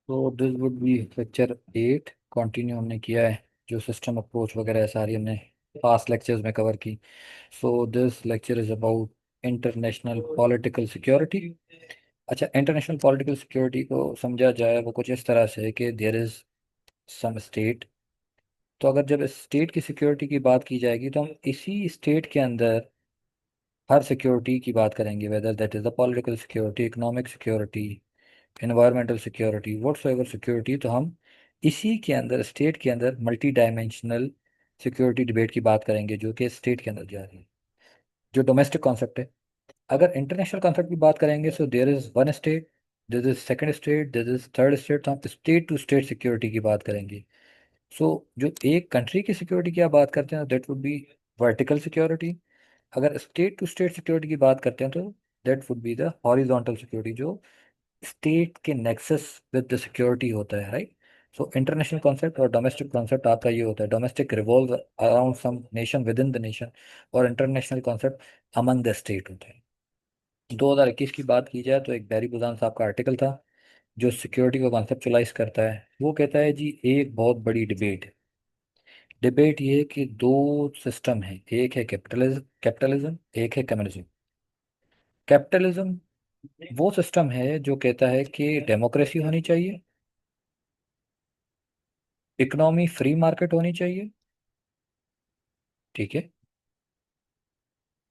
तो this would be lecture 8। Continue हमने किया है, जो सिस्टम अप्रोच वगैरह है सारी हमने पास्ट लेक्चर्स में कवर की। So this lecture is about international political security. अच्छा, इंटरनेशनल पॉलिटिकल सिक्योरिटी को समझा जाए वो कुछ इस तरह से है कि देयर इज सम स्टेट। तो अगर जब स्टेट की सिक्योरिटी की बात की जाएगी तो हम इसी स्टेट के अंदर हर सिक्योरिटी की बात करेंगे, whether that is the political security, economic security, environmental security, what's ever security. तो हम इसी के अंदर स्टेट के अंदर मल्टी डायमेंशनल सिक्योरिटी डिबेट की बात करेंगे, जो कि स्टेट के अंदर जा रही है, जो डोमेस्टिक कॉन्सेप्ट है। अगर इंटरनेशनल कॉन्सेप्ट की बात करेंगे, so there is one state, there is second state, there is third state. तो हम स्टेट टू स्टेट सिक्योरिटी की बात करेंगे। सो जो एक कंट्री की सिक्योरिटी की आप बात करते हैं, that would be vertical security. अगर स्टेट टू स्टेट सिक्योरिटी की बात करते हैं, तो that would be the horizontal security, जो स्टेट के नेक्सस विद द सिक्योरिटी होता है, राइट। सो इंटरनेशनल कॉन्सेप्ट और डोमेस्टिक कॉन्सेप्ट आपका ये होता है, domestic revolve around some nation within the nation, और international concept among the state होते हैं। 2021 की बात की जाए तो एक बैरी बुजान साहब का आर्टिकल था जो सिक्योरिटी को कॉन्सेप्चुलाइज करता है। वो कहता है जी, एक बहुत बड़ी डिबेट है। डिबेट ये है कि दो सिस्टम है, एक है कैपिटलिज्म, एक है कम्युनिज्म। कैपिटलिज्म वो सिस्टम है जो कहता है कि डेमोक्रेसी होनी चाहिए, इकोनॉमी फ्री मार्केट होनी चाहिए, ठीक है।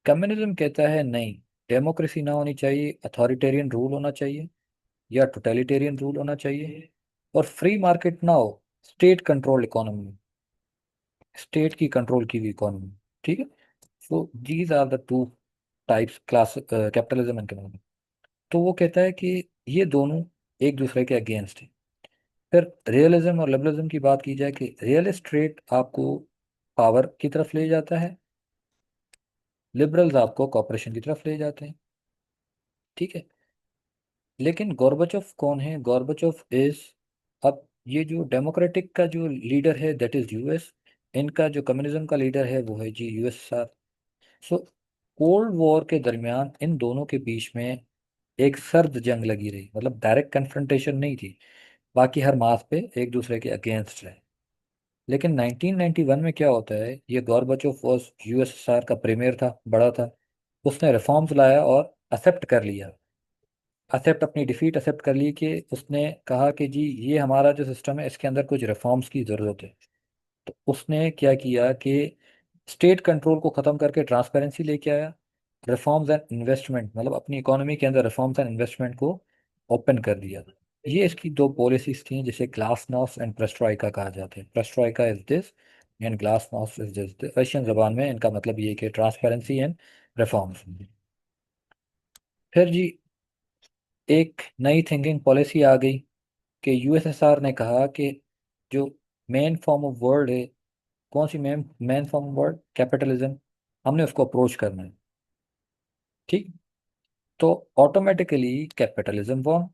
कम्युनिज्म कहता है नहीं, डेमोक्रेसी ना होनी चाहिए, अथॉरिटेरियन रूल होना चाहिए या टोटलिटेरियन रूल होना चाहिए, और फ्री मार्केट ना हो, स्टेट कंट्रोल इकोनॉमी, स्टेट की कंट्रोल की हुई इकोनॉमी, ठीक है। So these are the two types, class capitalism and communism. तो वो कहता है कि ये दोनों एक दूसरे के अगेंस्ट है। फिर रियलिज्म और लिबरलिज्म की बात की जाए कि रियल एस्टेट आपको पावर की तरफ ले जाता है, लिबरल्स आपको कॉरपोरेशन की तरफ ले जाते हैं, ठीक है। लेकिन गोर्बाचोव कौन है? गोर्बाचोव इज, अब ये जो डेमोक्रेटिक का जो लीडर है दैट इज यूएस, इनका जो कम्युनिज्म का लीडर है वो है जी यूएसएसआर। सो कोल्ड वॉर के दरमियान इन दोनों के बीच में एक सर्द जंग लगी रही, मतलब डायरेक्ट कन्फ्रंटेशन नहीं थी, बाकी हर मास पे एक दूसरे के अगेंस्ट रहे। लेकिन 1991 में क्या होता है, ये गोर्बाचोव वॉज यूएसएसआर का प्रीमियर था, बड़ा था। उसने रिफॉर्म्स लाया और एक्सेप्ट कर लिया, एक्सेप्ट अपनी डिफीट एक्सेप्ट कर ली, कि उसने कहा कि जी ये हमारा जो सिस्टम है इसके अंदर कुछ रिफॉर्म्स की ज़रूरत है। तो उसने क्या किया कि स्टेट कंट्रोल को ख़त्म करके ट्रांसपेरेंसी लेके आया, रिफॉर्म्स एंड इन्वेस्टमेंट, मतलब अपनी इकोनॉमी के अंदर रिफॉर्म्स एंड इन्वेस्टमेंट को ओपन कर दिया। ये इसकी दो पॉलिसीज थी, जिसे ग्लासनॉस्ट एंड पेरेस्ट्रोइका कहा जाता है। Perestroika is this and glasnost is this, Russian जबान में इनका मतलब ये है कि ट्रांसपेरेंसी एंड रिफॉर्म्स। फिर जी एक नई थिंकिंग पॉलिसी आ गई कि यूएसएसआर ने कहा कि जो मेन फॉर्म ऑफ वर्ल्ड है, कौन सी main main form of world? Capitalism. हमने उसको अप्रोच करना है, ठीक। तो ऑटोमेटिकली कैपिटलिज्म वॉन।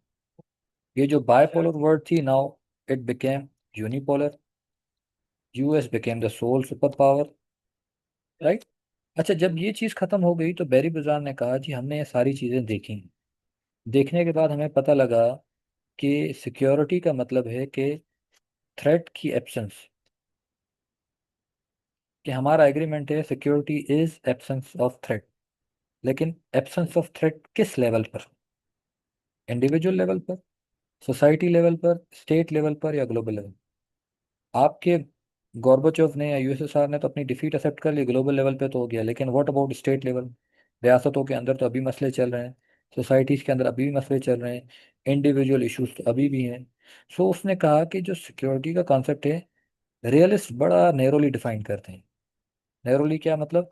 ये जो बायपोलर वर्ल्ड थी, now it became unipolar. US became the sole super power, right. अच्छा, जब ये चीज़ खत्म हो गई तो बैरी बाजार ने कहा जी हमने ये सारी चीज़ें देखी। देखने के बाद हमें पता लगा कि सिक्योरिटी का मतलब है कि थ्रेट की एब्सेंस, कि हमारा एग्रीमेंट है security is absence of threat. लेकिन एब्सेंस ऑफ थ्रेट किस लेवल पर? इंडिविजुअल लेवल पर, सोसाइटी लेवल पर, स्टेट लेवल पर, या ग्लोबल लेवल? आपके गोर्बाचोव ने या यूएसएसआर ने तो अपनी डिफीट एक्सेप्ट कर ली, ग्लोबल लेवल पे तो हो गया, लेकिन व्हाट अबाउट स्टेट लेवल? रियासतों के अंदर तो अभी मसले चल रहे हैं, सोसाइटीज के अंदर अभी भी मसले चल रहे हैं, इंडिविजुअल इश्यूज तो अभी भी हैं। सो उसने कहा कि जो सिक्योरिटी का कॉन्सेप्ट है, रियलिस्ट बड़ा नैरोली डिफाइन करते हैं। नैरोली क्या मतलब?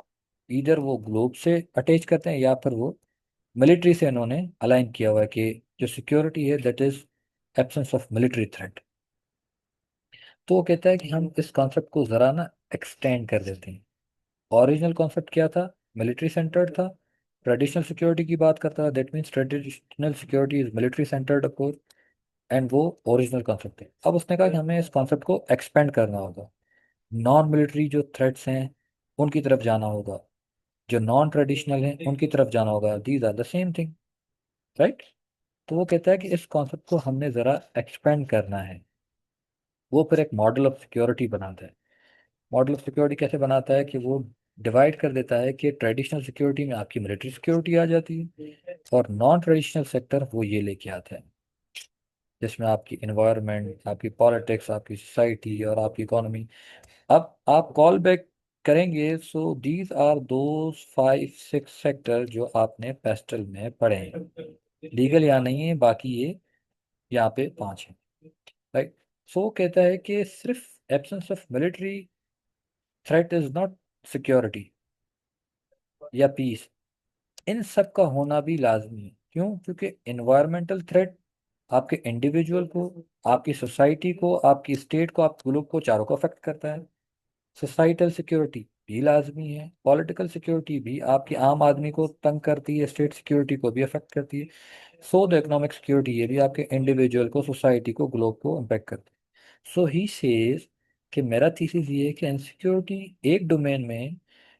इधर वो ग्लोब से अटैच करते हैं या फिर वो मिलिट्री से इन्होंने अलाइन किया हुआ है कि जो सिक्योरिटी है that is absence of military threat. तो वो कहता है कि हम इस कॉन्सेप्ट को ज़रा ना एक्सटेंड कर देते हैं। ओरिजिनल कॉन्सेप्ट क्या था? मिलिट्री सेंटर्ड था। ट्रेडिशनल सिक्योरिटी की बात करता है, that means traditional security is military centred approach, and वो ओरिजिनल कॉन्सेप्ट है। अब उसने कहा कि हमें इस कॉन्सेप्ट को एक्सपेंड करना होगा, नॉन मिलिट्री जो थ्रेट्स हैं उनकी तरफ जाना होगा, जो नॉन ट्रेडिशनल हैं उनकी तरफ जाना होगा, these are the same thing, right. तो वो कहता है कि इस कॉन्सेप्ट को हमने ज़रा एक्सपेंड करना है। वो फिर एक मॉडल ऑफ सिक्योरिटी बनाता है। मॉडल ऑफ सिक्योरिटी कैसे बनाता है कि वो डिवाइड कर देता है कि ट्रेडिशनल सिक्योरिटी में आपकी मिलिट्री सिक्योरिटी आ जाती है, और नॉन ट्रेडिशनल सेक्टर वो ये लेके आता है, जिसमें आपकी इन्वायरमेंट, आपकी पॉलिटिक्स, आपकी सोसाइटी और आपकी इकोनॉमी। अब आप कॉल बैक करेंगे, so these are those 5 6 sector जो आपने पेस्टल में पढ़े हैं। लीगल यहाँ नहीं है, बाकी ये यहाँ पे 5 है, राइट। सो कहता है कि सिर्फ absence of military threat is not security या पीस, इन सब का होना भी लाजमी है। क्यों? क्योंकि इन्वायरमेंटल थ्रेट आपके इंडिविजुअल को, आपकी सोसाइटी को, आपकी स्टेट को, आपके ग्रुप को, चारों को अफेक्ट करता है। सोसाइटल सिक्योरिटी भी लाजमी है, पॉलिटिकल सिक्योरिटी भी आपकी आम आदमी को तंग करती है, स्टेट सिक्योरिटी को भी अफेक्ट करती है। सो द इकोनॉमिक सिक्योरिटी, ये भी आपके इंडिविजुअल को, सोसाइटी को, ग्लोब को इम्पेक्ट करती है। सो ही सेज कि मेरा थीसिस ये है कि इनसिक्योरिटी एक डोमेन में,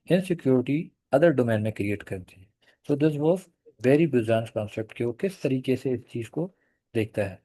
इनसिक्योरिटी अदर डोमेन में क्रिएट करती है। So this was very business concept कि वो किस तरीके से इस चीज़ को देखता है।